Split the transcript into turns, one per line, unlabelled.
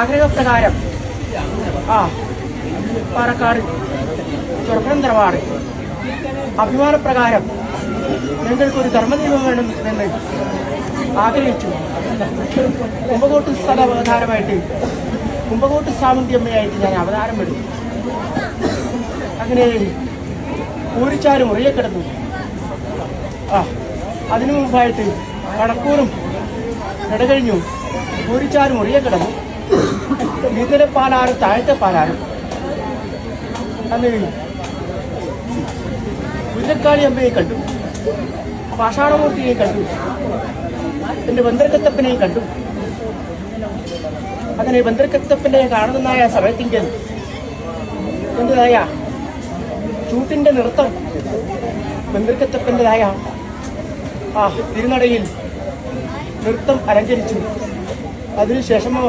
ആഗ്രഹപ്രകാരം പാലക്കാട് ചുരപ്പുറം തറവാട് അഭിമാനപ്രകാരം ഞങ്ങൾക്കൊരു ധർമ്മദീപം വേണമെന്ന് ആഗ്രഹിച്ചു. കുമ്പകോട്ട് സ്ഥല അവതാരമായിട്ട് കുമ്പകോട്ട് സാമന്തിയമ്മയായിട്ട് ഞാൻ അവതാരം എടുത്തു. അങ്ങനെ ഊരിച്ചാലും മുറിയെ കിടന്നു. അതിനു മുമ്പായിട്ട് കടക്കൂറും ഇടകഴിഞ്ഞു ഊരിച്ചാലും മുറിയെ കിടന്നു. മീതലെ പാലാറും താഴത്തെ പാലാറും അന്ന് മുല്ലക്കാളി അമ്മയെ കണ്ടു, പാഷാണമൂർത്തിയെയും കണ്ടു, എന്റെ ബന്ദർക്കത്തപ്പനെയും കണ്ടു. അങ്ങനെ ബന്ദർക്കത്തപ്പനെ കാണുന്നതായ സമയത്തെങ്കിൽ എന്റേതായ ചൂട്ടിന്റെ നൃത്തം ബന്ദർക്കത്തപ്പൻ്റെതായ തിരുനടയിൽ നൃത്തം അലങ്കരിച്ചു. അതിനുശേഷമോ